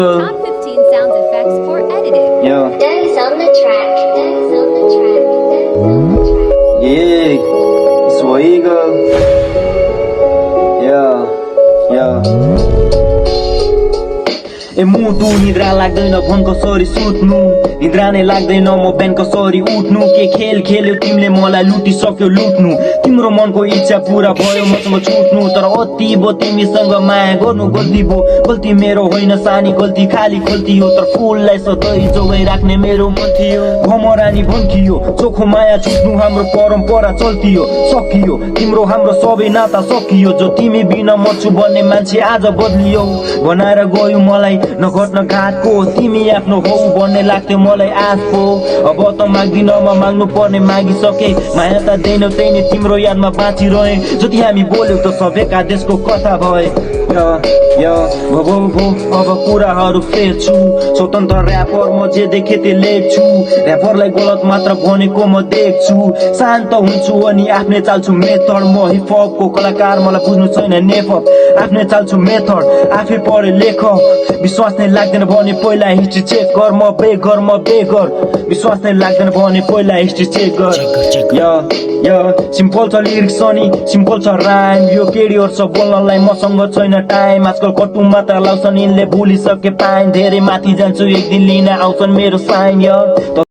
Top 15 sound effects for editing. Yeah. That is on the track. That is on the track. That is on the track. Yeah. Swagger. Yeah. Yeah. ए मुटु निद्रा लाग्दैन भन कसरी सुत्नु निद्रा नै लाग्दैन म बिहान कसरी उठ्नु के खेल खेल्यो तिमीले मलाई लुटिसक्यो लुट्नु तिम्रो मनको इच्छा पूरा भयो मसँग छुट्नु तर अति भो तिमीसँग माया गर्नु गल्ती भो गल्ती मेरो होइन सानी गल्ती खाली गल्ती हो तर फुललाई सधैँ जोगाइ राख्ने मेरो मन थियो भमरानी भन्कियो चोखो माया छुट्नु हाम्रो परम्परा चल्तियो सकियो तिम्रो हाम्रो सबै नाता सकियो जो तिमी बिना म छु भन्ने मान्छे आज बदलियो बनाएर गयो मलाई नघट्न घाटको तिमी आफ्नो हौ भन्ने लाग्थ्यो मलाई आज पो अब त माग्दिन म माग्नु पर्ने मागिसके माया त दैनौ त्यही तिम्रो यादमा बाँचिरहे जति हामी बोल्यौ त सबैका देशको कथा भए अब कुराहरू फेर्छु स्वतन्त्र ऱ्यापर म जे देखे त्यो लेख्छु ऱ्यापरलाई गलत मात्र भनेको म देख्छु शान्त हुन्छु अनि आफ्नै चाल्छु मेथड म हिपहपको कलाकार मलाई बुझ्नु छैन नेपथ आफ्नै चाल्छु मेथड आफै पढे लेख विश्वास नै लाग्दैन भने पहिला हिस्ट्री चेक गर म बेगर विश्वास नै लाग्दैन भने पहिला हिस्ट्री चेक गर सिम्पल छ लिरिक्स अनि सिम्पल छ राइम यो केडीहरु छ बोल्नलाई मसँग छैन टाइम आजकल कटु मात्र लाउँछन् यिनले भुलिसके पाइन धेरै माथि जान्छु एक दिन लिन आउँछन् मेरो साइन